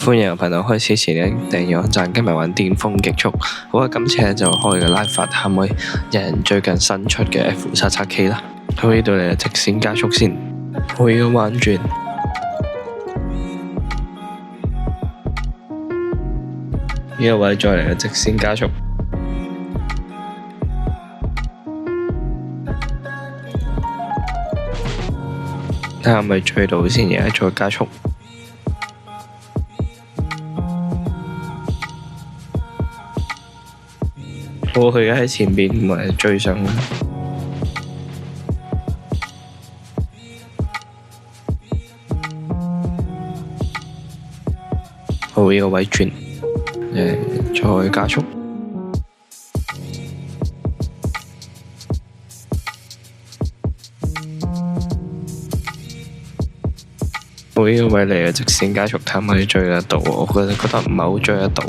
歡迎有朋友開始前咧訂閱我讚，今日玩巔峰極速。好啊，今次咧就開個 live 法，可唔可以有人最近新出嘅 F77K 啦？好，呢度嚟直線加速先，我要彎轉，呢個位再嚟個直線加速，睇下係咪追到先，而家再加速。我佢而家喺前邊，唔係追上。好，呢個位轉，再加速。好，呢個位嚟嘅直線加速，睇下可以追得到。我覺得唔係好追得到。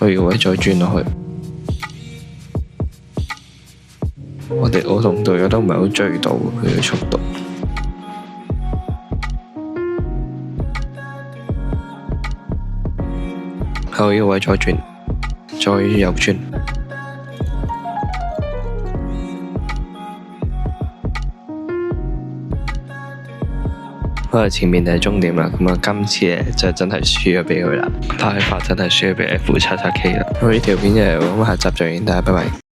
我要位再轉落去，我同隊友都唔係好追到佢嘅速度。後呢個位再轉，再右轉。前面就係終點啦，咁啊今次咧就真係輸咗俾佢啦，太快真係輸咗俾 F77K 啦。咁呢條片就係咁，下集再見，大家拜拜。